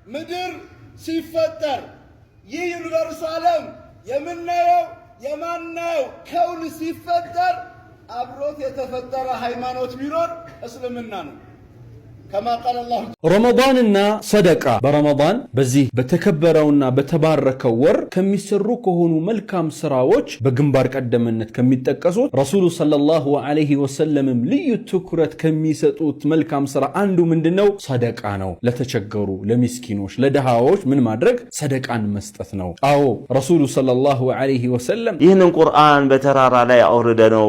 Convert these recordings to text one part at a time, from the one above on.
ምድር ሲፈጠር ይህ ዩኒቨርስ ዓለም የምናየው የማናየው ከውን ሲፈጠር አብሮት የተፈጠረ ሃይማኖት ቢኖር እስልምና ነው። كما قال الله ረመዳንና ሰደቃ በረመዳን በዚህ በተከበረውና በተባረከው ወር ከሚሰሩ ከሆኑ መልካም ስራዎች በግንባር ቀደምነት ከሚጠቀሱት ረሱሉ ሰለላሁ ዐለይሂ ወሰለም ልዩ ትኩረት ከሚሰጡት መልካም ስራ አንዱ ምንድነው? ሰደቃ ነው። ለተቸገሩ፣ ለሚስኪኖች፣ ለደሃዎች ምን ማድረግ? ሰደቃን መስጠት ነው። አዎ ረሱሉ ሰለላሁ ዐለይሂ ወሰለም ይህንን ቁርአን በተራራ ላይ አውርደነው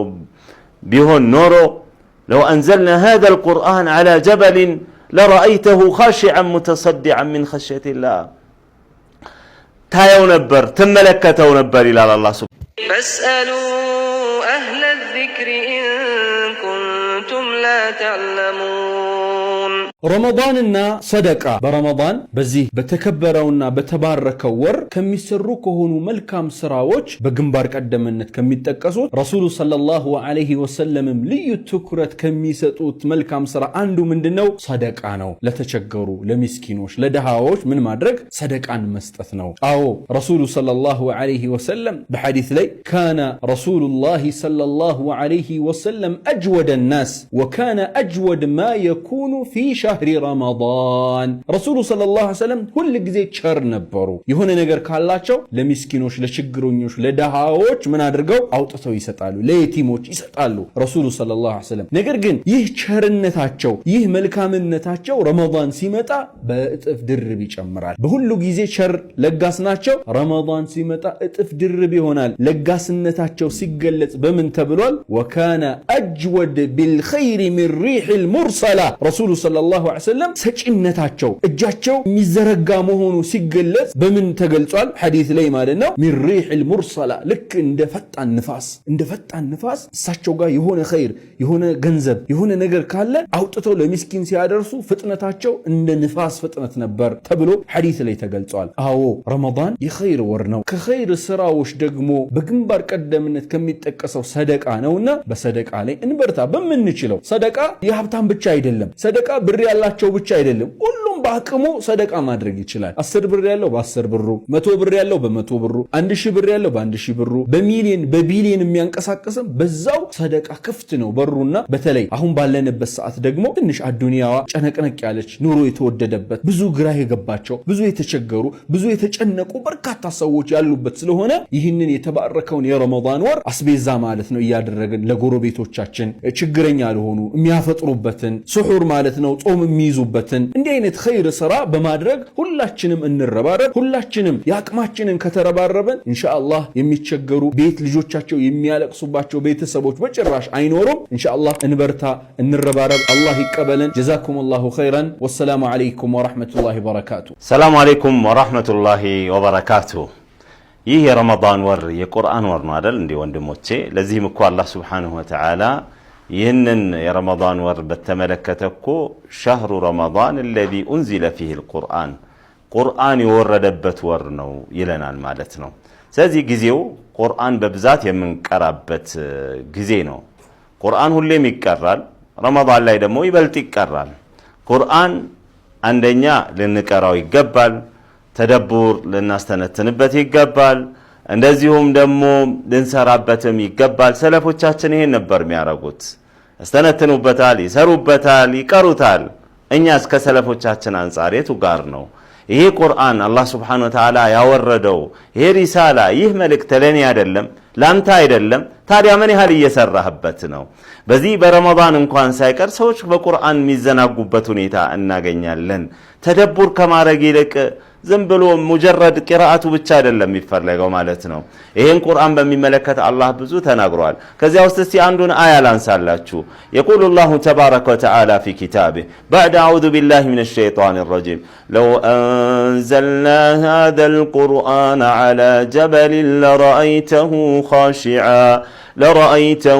ቢሆን ኖሮ لو أنزلنا هذا القرآن على جبل لرأيته خاشعا متصدعا من خشية الله تايو نبر تملكتو نبر إلى الله سبحانه فاسألوا أهل الذكر إن كنتم لا تعلمون ረመዳንና ሰደቃ በረመዳን በዚህ በተከበረውና በተባረከው ወር ከሚሰሩ ከሆኑ መልካም ስራዎች በግንባር ቀደምነት ከሚጠቀሱት ረሱሉ ሰለላሁ ዐለይሂ ወሰለም ልዩ ትኩረት ከሚሰጡት መልካም ስራ አንዱ ምንድነው? ሰደቃ ነው። ለተቸገሩ፣ ለሚስኪኖች፣ ለደሃዎች ምን ማድረግ? ሰደቃን መስጠት ነው። አዎ ረሱሉ ሰለላሁ ዐለይሂ ወሰለም በሐዲስ ላይ ካነ ረሱሉላሂ ሰለላሁ ዐለይሂ ወሰለም አጅወደ الناس وكان أجود ما يكون في شهر رمضان ረሱሉ ሰለላሁ ዐለይሂ ወሰለም ሁሉ ጊዜ ቸር ነበሩ። የሆነ ነገር ካላቸው ለሚስኪኖች፣ ለችግረኞች፣ ለደሃዎች ምን አድርገው አውጥተው ይሰጣሉ፣ ለየቲሞች ይሰጣሉ ረሱሉ ሰለላሁ ዐለይሂ ወሰለም። ነገር ግን ይህ ቸርነታቸው፣ ይህ መልካምነታቸው ረመዳን ሲመጣ በእጥፍ ድርብ ይጨምራል። በሁሉ ጊዜ ቸር ለጋስ ናቸው። ረመዳን ሲመጣ እጥፍ ድርብ ይሆናል። ለጋስነታቸው ሲገለጽ በምን ተብሏል? ወካነ አጅወድ ቢልኸይር ሚን ሪሒል ሙርሰላ ረሱሉ ሰለላሁ ዐለይሂ ወሰለም ሰጪነታቸው እጃቸው የሚዘረጋ መሆኑ ሲገለጽ በምን ተገልጿል? ሐዲስ ላይ ማለት ነው። ሚን ሪሒል ሙርሰላ ልክ እንደ ፈጣን ንፋስ እሳቸው ጋር የሆነ ኸይር፣ የሆነ ገንዘብ፣ የሆነ ነገር ካለ አውጥተው ለሚስኪን ሲያደርሱ ፍጥነታቸው እንደ ንፋስ ፍጥነት ነበር ተብሎ ሐዲስ ላይ ተገልጿል። አዎ ረመዳን የኸይር ወር ነው። ከኸይር ስራዎች ደግሞ በግንባር ቀደምነት ከሚጠቀሰው ሰደቃ ነውና በሰደቃ ላይ እንበርታ በምንችለው። ሰደቃ የሀብታም ብቻ አይደለም። ሰደቃ ብር ያላቸው ብቻ አይደለም። ሁሉም በአቅሙ ሰደቃ ማድረግ ይችላል። 10 ብር ያለው በ10 ብሩ፣ 100 ብር ያለው በ100 ብሩ፣ 1000 ብር ያለው በ1000 ብሩ፣ በሚሊዮን በቢሊዮን የሚያንቀሳቅስም በዛው ሰደቃ ክፍት ነው በሩና በተለይ አሁን ባለንበት ሰዓት ደግሞ ትንሽ አዱንያዋ ጨነቅነቅ ያለች ኑሮ የተወደደበት ብዙ ግራ የገባቸው ብዙ የተቸገሩ ብዙ የተጨነቁ በርካታ ሰዎች ያሉበት ስለሆነ ይህንን የተባረከውን የረመዳን ወር አስቤዛ ማለት ነው እያደረግን ለጎረቤቶቻችን ችግረኛ ለሆኑ የሚያፈጥሩበትን ስሑር ማለት ነው ጾም የሚይዙበትን እንዲህ አይነት ኸይር ስራ በማድረግ ሁላችንም እንረባረብ። ሁላችንም ያቅማችንን ከተረባረበን ኢንሻአላህ የሚቸገሩ ቤት ልጆቻቸው የሚያለቅሱባቸው ቤተሰቦች በጭራሽ አይኖሩም። ኢንሻአላህ እንበርታ፣ እንረባረብ። አላህ ይቀበለን። ጀዛኩሙላሁ ኸይራን። ወሰላሙ አለይኩም ወራህመቱላሂ ወበረካቱ። ሰላም አለይኩም ወራህመቱላሂ ወበረካቱ። ይህ የረመዳን ወር የቁርአን ወር ነው አይደል እንዴ ወንድሞቼ? ለዚህም እኮ አላህ ሱብሓነሁ ወተዓላ ይህንን የረመዳን ወር በተመለከተ እኮ ሸህሩ ረመዳን الذي أنزل فيه القرآن ቁርአን የወረደበት ወር ነው ይለናል ማለት ነው። ስለዚህ ጊዜው ቁርአን በብዛት የምንቀራበት ጊዜ ነው። ቁርአን ሁሌም ይቀራል፣ ረመዳን ላይ ደግሞ ይበልጥ ይቀራል። ቁርአን አንደኛ ልንቀራው ይገባል፣ ተደቡር ልናስተነትንበት ይገባል፣ እንደዚሁም ደግሞ ልንሰራበትም ይገባል። ሰለፎቻችን ይሄን ነበር የሚያረጉት። አስተነትኑበታል፣ ይሰሩበታል፣ ይቀሩታል። እኛ እስከ ሰለፎቻችን አንጻር የቱ ጋር ነው? ይሄ ቁርአን አላህ Subhanahu Wa Ta'ala ያወረደው ይሄ ሪሳላ ይህ መልእክት ለኔ አይደለም ላንተ አይደለም። ታዲያ ምን ያህል እየሰራህበት ነው? በዚህ በረመዳን እንኳን ሳይቀር ሰዎች በቁርአን የሚዘናጉበት ሁኔታ እናገኛለን። ተደቡር ከማድረግ ይልቅ ዝም ብሎ ሙጀረድ ቂራአቱ ብቻ አይደለም የሚፈለገው ማለት ነው። ይሄን ቁርአን በሚመለከት አላህ ብዙ ተናግሯል። ከዚያ ውስጥ እስቲ አንዱን አያ ላንሳላችሁ። يقول الله تبارك وتعالى في كتابه بعد أعوذ بالله من الشيطان الرجيم لو أنزلنا هذا القرآن على جبل لرأيته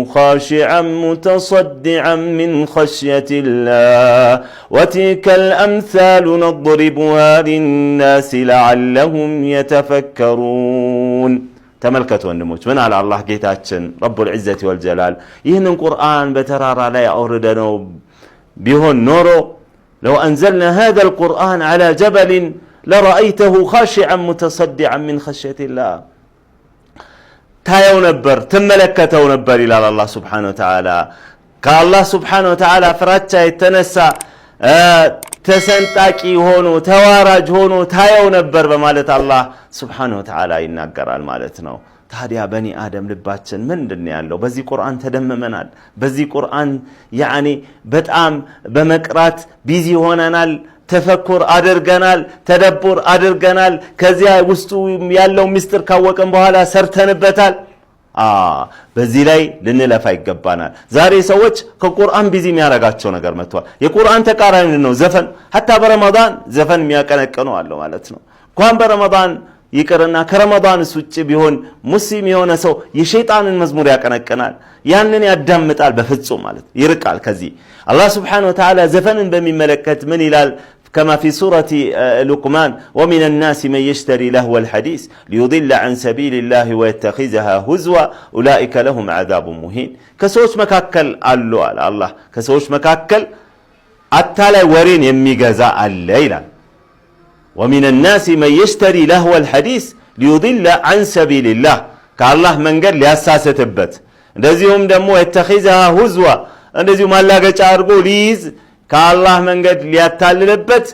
خاشعا متصدعا من خشية الله وتلك الأمثال نضربها للناس لعلهم يتفكرون. تملكتوا النموت من على الله جيتاتشن رب العزة والجلال يهن القرآن بترارا لا يأوردنا بيهن نورو ለው አንዘልና ሃዛ አልቁርአን ዐላ ጀበልን ለረአይተሁ ኻሺዐን ሙተሰዲዐን ሚን ኸሽየቲላህ ታየው ነበር ትመለከተው ነበር ይላል አላህ ሱብሓነሁ ወተዓላ። ከአላህ ሱብሓነሁ ወተዓላ ፍራቻ የተነሳ ተሰንጣቂ ሆኖ ተዋራጅ ሆኖ ታየው ነበር በማለት አላህ ሱብሓነሁ ወተዓላ ይናገራል ማለት ነው። ታዲያ በኒ አደም ልባችን ምንድነው ያለው? በዚህ ቁርአን ተደምመናል። በዚህ ቁርአን ያኒ በጣም በመቅራት ቢዚ ሆነናል። ተፈኩር አድርገናል፣ ተደቡር አድርገናል። ከዚያ ውስጡ ያለው ምስጢር ካወቀን በኋላ ሰርተንበታል። በዚህ ላይ ልንለፋ ይገባናል። ዛሬ ሰዎች ከቁርአን ቢዚ የሚያረጋቸው ነገር መጥቷል። የቁርአን ተቃራኒ ነው ዘፈን። ሐታ በረመዳን ዘፈን የሚያቀነቅኑ አለው ማለት ነው። እንኳን በረመዳን ይቅርና ከረመዳንስ ውጭ ቢሆን ሙስሊም የሆነ ሰው የሸይጣንን መዝሙር ያቀነቅናል፣ ያንን ያዳምጣል። በፍጹም ማለት ይርቃል ከዚህ። አላህ ሱብሓነሁ ወተዓላ ዘፈንን በሚመለከት ምን ይላል? كما في سورة لقمان ومن الناس من يشتري لهو الحديث ليضل عن سبيل الله ويتخذها هزوا أولئك لهم عذاب مهين. كسوش مكاكل قالوا على الله كسوش مكاكل أتالي ورين يمي جزاء الليلة. ومن الناس من يشتري لهو الحديث ليضل عن سبيل الله كالله من قال لأساسة تبت እንደዚሁም ደግሞ يتخذها هزوا እንደዚሁ ማላገጫ አድርጎ ሊይዝ ከአላህ መንገድ ሊያታልልበት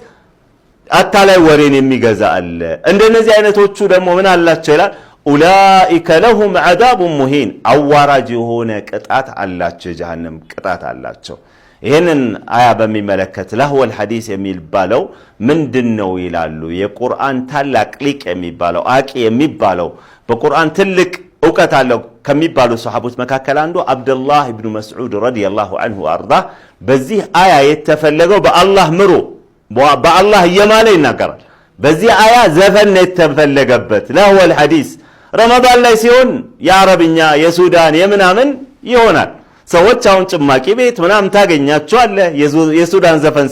አታላይ ወሬን የሚገዛ አለ። እንደነዚህ አይነቶቹ ደግሞ ምን አላቸው ይላል? ኡላኢከ ለሁም ዐዛቡ ሙሂን አዋራጅ የሆነ ቅጣት አላቸው፣ የጀሃነም ቅጣት አላቸው። ይህንን አያ በሚመለከት ለህወል ሐዲስ የሚባለው ምንድነው ይላሉ። የቁርአን ታላቅ ሊቅ የሚባለው አቂ የሚባለው በቁርአን ትልቅ እውቀት አለው ከሚባሉ ሰሃቦች መካከል አንዱ አብዱላህ ኢብኑ መስዑድ ረዲየላሁ ዐንሁ አርዳ በዚህ አያ የተፈለገው በአላህ ምሮ በአላህ እየማለ ይናገራል። በዚህ አያ ዘፈን የተፈለገበት ለህወል ሐዲስ ረመዳን ላይ ሲሆን የአረብኛ የሱዳን የምናምን ይሆናል። ሰዎች አሁን ጭማቂ ቤት ምናምን ታገኛቸዋለህ የሱዳን ዘፈን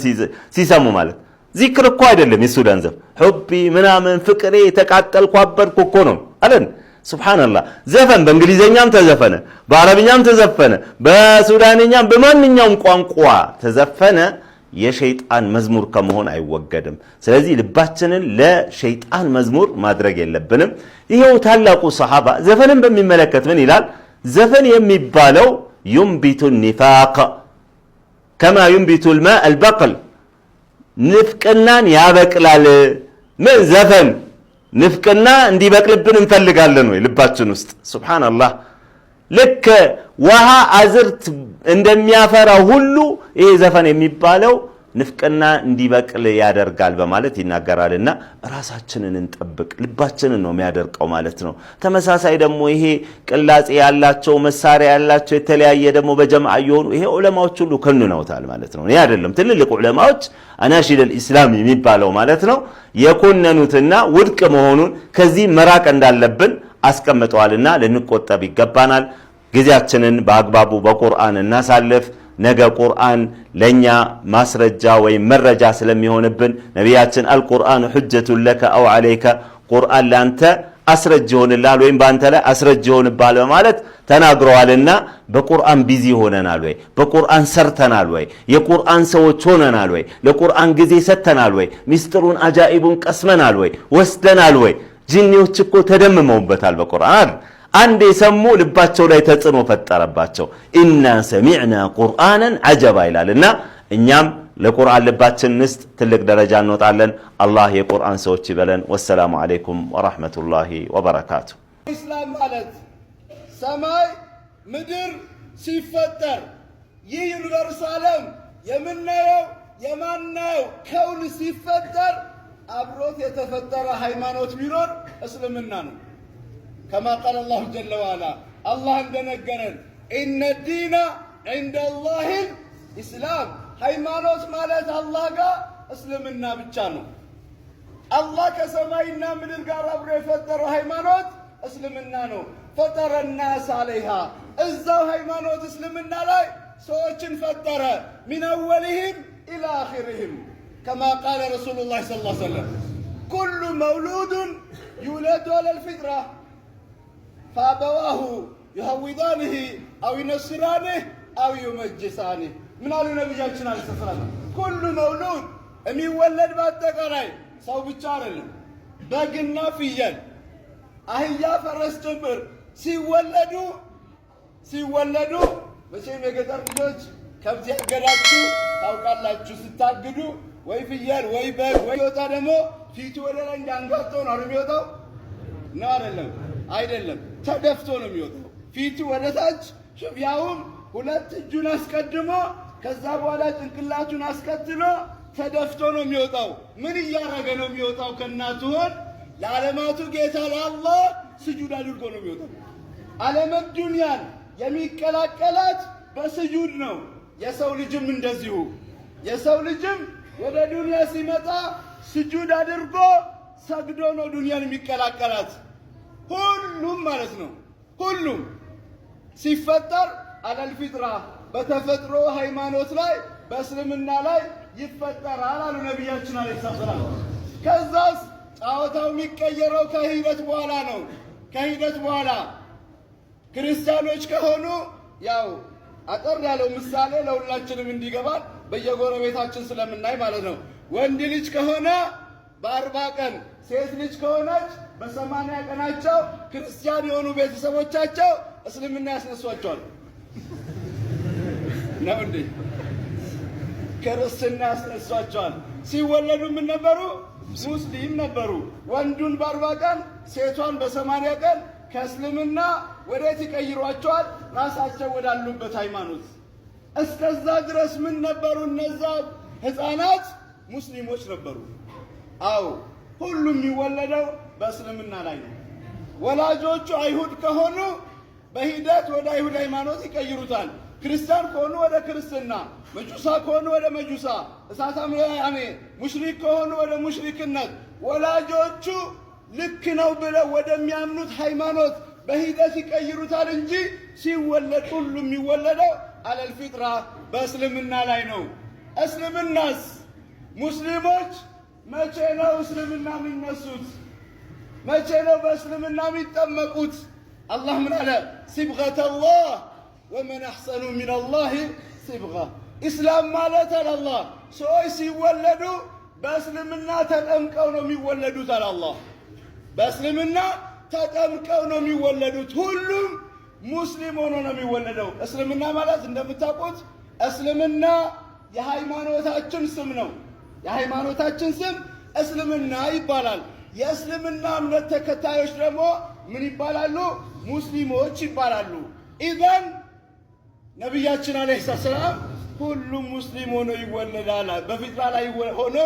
ሲሰሙ ማለት ዚክር እኮ አይደለም። የሱዳን ዘፈን ሁቢ ምናምን ፍቅሬ ተቃጠልኩ አበድኩ እኮ ነው አለን። ሱብሃንአላህ ዘፈን በእንግሊዘኛም ተዘፈነ፣ በአረብኛም ተዘፈነ፣ በሱዳንኛም በማንኛውም ቋንቋ ተዘፈነ የሸይጣን መዝሙር ከመሆን አይወገድም። ስለዚህ ልባችንን ለሸይጣን መዝሙር ማድረግ የለብንም። ይሄው ታላቁ ሰሃባ ዘፈንን በሚመለከት ምን ይላል? ዘፈን የሚባለው ينبت النفاق كما ينبت الماء البقل ንፍቅናን ያበቅላል። ምን ዘፈን ንፍቅና እንዲበቅልብን እንፈልጋለን ወይ ልባችን ውስጥ? ሱብሃንአላህ ልክ ውሃ አዝርት እንደሚያፈራ ሁሉ ይሄ ዘፈን የሚባለው ንፍቅና እንዲበቅል ያደርጋል በማለት ይናገራልና ራሳችንን እንጠብቅ። ልባችንን ነው የሚያደርቀው ማለት ነው። ተመሳሳይ ደግሞ ይሄ ቅላጼ ያላቸው መሳሪያ ያላቸው የተለያየ ደግሞ በጀማዓ የሆኑ ይሄ ዑለማዎች ሁሉ ከንነውታል ማለት ነው። ይሄ አይደለም ትልልቅ ዑለማዎች አናሺድ አልኢስላም የሚባለው ማለት ነው የኮነኑትና ውድቅ መሆኑን ከዚህ መራቅ እንዳለብን አስቀምጠዋልና ልንቆጠብ ይገባናል። ጊዜያችንን በአግባቡ በቁርአን እናሳልፍ። ነገ ቁርአን ለኛ ማስረጃ ወይ መረጃ ስለሚሆንብን ነቢያችን አልቁርአን ሁጀቱን ለከ አው አለይከ ቁርአን ላንተ አስረጅ ይሆንልሃል ወይም ባንተ ላይ አስረጅ ይሆንብሃል በማለት ተናግረዋልና በቁርአን ቢዚ ሆነናል ወይ? በቁርአን ሰርተናል ወይ? የቁርአን ሰዎች ሆነናል ወይ? ለቁርአን ጊዜ ሰጥተናል ወይ? ሚስጥሩን አጃኢቡን ቀስመናል ወይ? ወስደናል ወይ? ጂኒዎች እኮ ተደምመውበታል በቁርአን አንድ የሰሙ ልባቸው ላይ ተጽዕኖ ፈጠረባቸው። ኢና ሰሚዕና ቁርአንን አጀባ ይላልና እኛም ለቁርአን ልባችን ንስጥ ትልቅ ደረጃ እንወጣለን። አላህ የቁርአን ሰዎች ይበለን። ወሰላሙ አለይኩም ወራህመቱላሂ ወበረካቱ። ኢስላም ማለት ሰማይ ምድር ሲፈጠር ይህ ዩኒቨርስ ዓለም የምናየው የማናየው ከውን ሲፈጠር አብሮት የተፈጠረ ሃይማኖት ቢኖር እስልምና ነው። كما قال الله جل وعلا الله እንደነገረን ان الدين عند الله الاسلام ሃይማኖት ማለት አላህ ጋር እስልምና ብቻ ነው። አላህ ከሰማይና ምድር ጋር አብሮ የፈጠረው ሃይማኖት እስልምና ነው። ፈጠረ الناس عليها እዛው ሃይማኖት እስልምና ላይ ሰዎችን ፈጠረ من اولهم الى اخرهم كما قال رسول الله صلى الله عليه وسلم كل مولود يولد على الفطره فأبواه يهودانه أو ينصرانه أو يمجسانه من قالوا نبي جالسنا عليه الصلاة والسلام ኩሉ መውሉድ የሚወለድ በአጠቃላይ ሰው ብቻ አይደለም፣ በግና ፍየል፣ አህያ፣ ፈረስ ጭምር ሲወለዱ መቼም የገጠር ልጆች ከብት ያገዳችሁ ታውቃላችሁ። ስታግዱ ወይ ፍየል ወይ በግ ወይ ወጣ ደግሞ ፊቱ ወደ ላይ አንጋጦ ነው የሚወጣው ነው አይደለም፣ ተደፍቶ ነው የሚወጣው። ፊቱ ወደ ታች ያውም ሁለት እጁን አስቀድሞ ከዛ በኋላ ጭንቅላቱን አስከትሎ ተደፍቶ ነው የሚወጣው። ምን እያደረገ ነው የሚወጣው? ከእናቱ ሆድ ለዓለማቱ ጌታ ለአላህ ስጁድ አድርጎ ነው የሚወጣው። ዓለመ ዱንያን የሚቀላቀላት በስጁድ ነው። የሰው ልጅም እንደዚሁ። የሰው ልጅም ወደ ዱንያ ሲመጣ ስጁድ አድርጎ ሰግዶ ነው ዱንያን የሚቀላቀላት። ሁሉም ማለት ነው። ሁሉም ሲፈጠር አለል ፊጥራ በተፈጥሮ ሃይማኖት ላይ በእስልምና ላይ ይፈጠራል አሉ ነቢያችን አለይሂ ሰላም። ከዛስ ጫወታው የሚቀየረው ከሂደት በኋላ ነው። ከሂደት በኋላ ክርስቲያኖች ከሆኑ ያው አጠር ያለው ምሳሌ ለሁላችንም እንዲገባል በየጎረቤታችን ስለምናይ ማለት ነው። ወንድ ልጅ ከሆነ በ40 ቀን፣ ሴት ልጅ ከሆነች በ80 ቀናቸው ክርስቲያን የሆኑ ቤተሰቦቻቸው እስልምና ያስነሷቸዋል። ነው እንዴ? ክርስትና ያስነሷቸዋል። ሲወለዱ ምን ነበሩ? ሙስሊም ነበሩ። ወንዱን በ40 ቀን ሴቷን በ80 ቀን ከእስልምና ወዴት ይቀይሯቸዋል? ራሳቸው ወዳሉበት ሃይማኖት። እስከዛ ድረስ ምን ነበሩ? እነዛ ህፃናት ሙስሊሞች ነበሩ። አዎ ሁሉም የሚወለደው በእስልምና ላይ ነው። ወላጆቹ አይሁድ ከሆኑ በሂደት ወደ አይሁድ ሃይማኖት ይቀይሩታል። ክርስቲያን ከሆኑ ወደ ክርስትና፣ መጁሳ ከሆኑ ወደ መጁሳ፣ እሳታም ያኔ ሙሽሪክ ከሆኑ ወደ ሙሽሪክነት። ወላጆቹ ልክ ነው ብለው ወደሚያምኑት ሃይማኖት በሂደት ይቀይሩታል እንጂ ሲወለድ ሁሉም የሚወለደው አለል ፊጥራ በእስልምና ላይ ነው። እስልምናስ ሙስሊሞች መቼ ነው እስልምና የሚነሱት? መቼ ነው በእስልምና የሚጠመቁት? አላህ ምን አለ? ሲብገተላህ ወመን አሕሰኑ ሚነላሂ ሲብጋ። ኢስላም ማለት አላህ ሰዎች ሲወለዱ በእስልምና ተጠምቀው ነው የሚወለዱት አለ አላህ። በእስልምና ተጠምቀው ነው የሚወለዱት። ሁሉም ሙስሊም ሆኖ ነው የሚወለደው። እስልምና ማለት እንደምታውቁት እስልምና የሃይማኖታችን ስም ነው። የሃይማኖታችን ስም እስልምና ይባላል። የእስልምና እምነት ተከታዮች ደግሞ ምን ይባላሉ? ሙስሊሞች ይባላሉ። ኢዘን ነቢያችን አለይሂ ሰላም ሁሉም ሙስሊም ሆኖ ይወለዳል። በፊጥራ ላይ ሆኖ